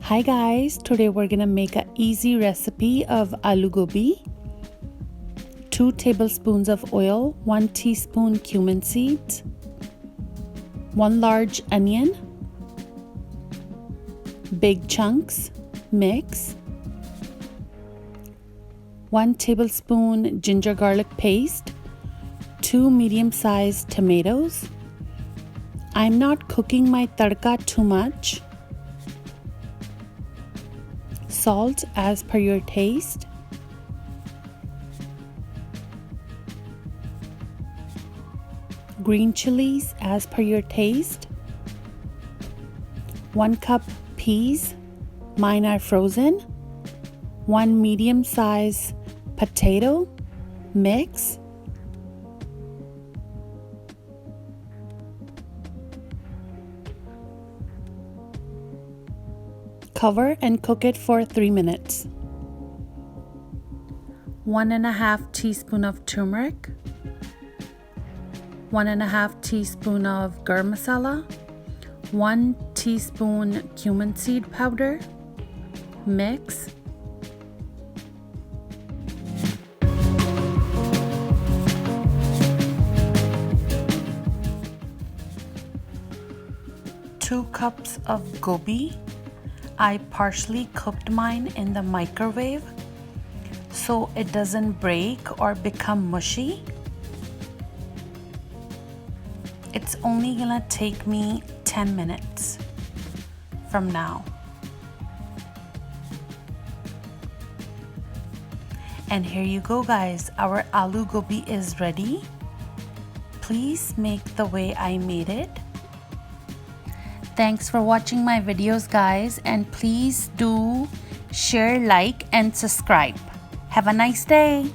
Hi guys, today we're gonna make an easy recipe of aloo gobi. 2 tablespoons of oil, 1 teaspoon cumin seeds, 1 large onion, big chunks, mix, 1 tablespoon ginger garlic paste, 2 medium-sized tomatoes. I'm not cooking my tadka too much. Salt as per your taste. Green chilies as per your taste. 1 cup peas, mine are frozen. 1 medium-sized potato, mix. Cover and cook it for 3 minutes. 1½ teaspoon of turmeric, 1½ teaspoon of garam masala, 1 teaspoon cumin seed powder, mix. Two cups of gobi. I partially cooked mine in the microwave so it doesn't break or become mushy. It's only gonna take me 10 minutes from now. And here you go guys, our aloo gobi is ready. Please make the way I made it. Thanks for watching my videos guys, and please do share, like and subscribe. Have a nice day.